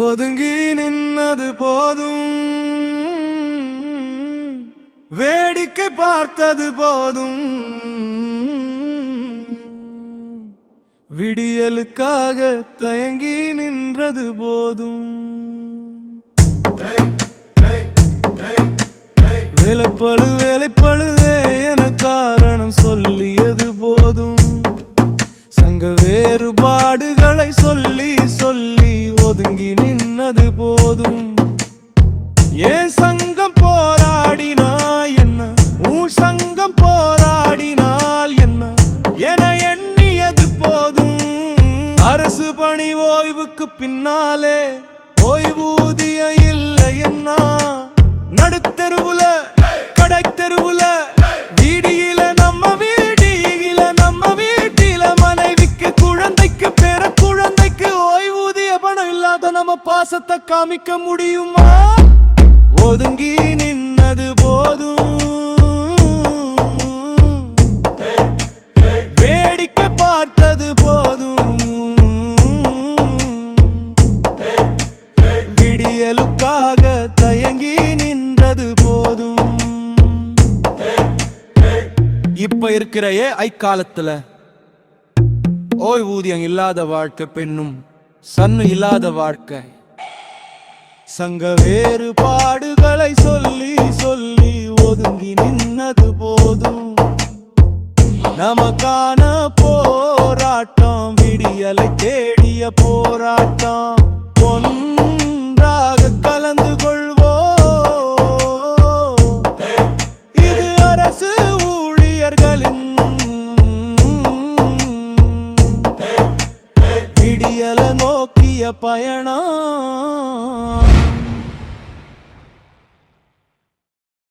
ஒதுங்கி நின்னது போதும், வேடிக்கை பார்த்தது போதும், விடியலுக்காக தயங்கி நின்றது போதும். வேலைப்பழு வேலைப்பழுதே என காரணம் சொல்லியது போதும். சங்க வேறுபாடுகளை சொல்லி சொல்லி ஒதுங்கி நின்னது போதும். ஏன் சங்கம் போராடினா என்ன, உன் சங்கம் போராடினால் என்ன என எண்ணியது போதும். அரசு பணி ஓய்வுக்கு பின்னாலே ஓய்வூதியம் இல்லை என்ன, நடுத்தெருவுல கடை தெருவுல வீடியில நம்ம வீடியில நம்ம வீட்டில மனைவிக்கு குழந்தைக்கு பேர குழந்தைக்கு ஓய்வூதிய பணம் இல்லாத நம்ம பாசத்தை காமிக்க முடியுமா? ஒதுங்கி நின்னது போதும், வேடிக்கை பார்த்தது போதும், விடியலுக்காக தயங்கி நின்றது போதும். இப்ப இருக்கிற AI காலத்துல ஓய்வூதியம் இல்லாத வாழ்க்கை பெண்ணும் சன்னு இல்லாத வாழ்க்கை. சங்க வேறுபாடுகளை சொல்லி சொல்லி ஒதுங்கி நின்னது போதும். நமக்கான போராட்டம் விடியலை தேடிய போராட்டம்.